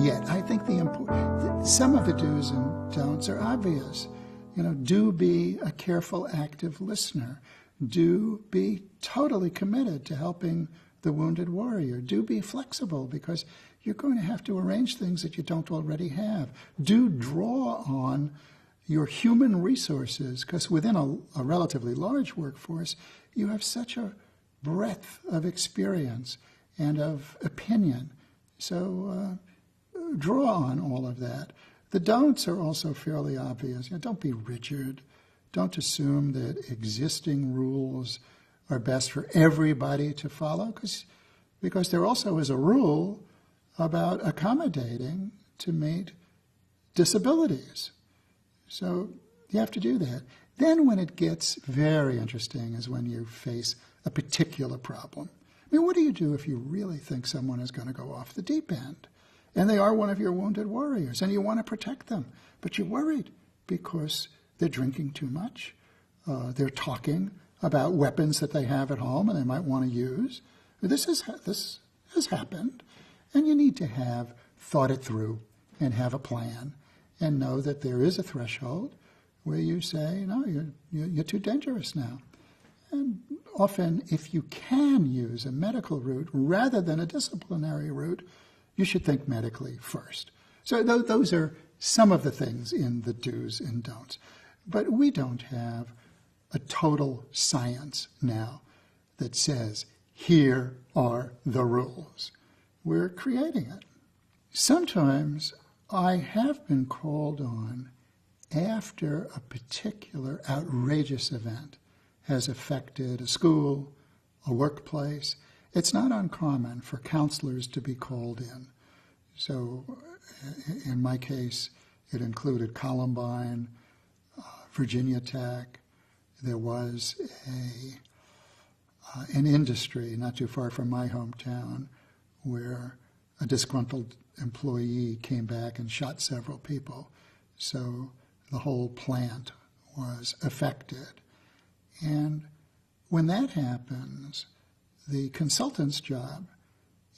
yet. I think some of the do's and don'ts are obvious. Do be a careful, active listener. Do be totally committed to helping the wounded warrior. Do be flexible, because you're going to have to arrange things that you don't already have. Do draw on your human resources, because within a relatively large workforce, you have such a breadth of experience and of opinion. So draw on all of that. The don'ts are also fairly obvious. Don't be rigid. Don't assume that existing rules are best for everybody to follow, because there also is a rule about accommodating to meet disabilities. So you have to do that. Then when it gets very interesting is when you face a particular problem. What do you do if you really think someone is going to go off the deep end? And they are one of your wounded warriors, and you want to protect them, but you're worried because they're drinking too much. They're talking about weapons that they have at home and they might want to use. This has happened, and you need to have thought it through and have a plan and know that there is a threshold where you say, no, you're too dangerous now. And often, if you can use a medical route rather than a disciplinary route, you should think medically first. So those are some of the things in the do's and don'ts. But we don't have a total science now that says, here are the rules. We're creating it. Sometimes I have been called on after a particular outrageous event has affected a school, a workplace. It's not uncommon for counselors to be called in. So in my case, it included Columbine, Virginia Tech. There was an industry not too far from my hometown where a disgruntled employee came back and shot several people. So the whole plant was affected. And when that happens, the consultant's job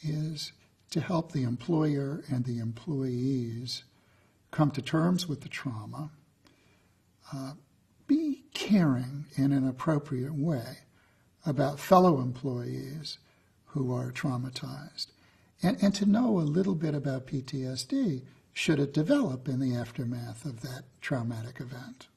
is to help the employer and the employees come to terms with the trauma, be caring in an appropriate way about fellow employees who are traumatized, and to know a little bit about PTSD should it develop in the aftermath of that traumatic event.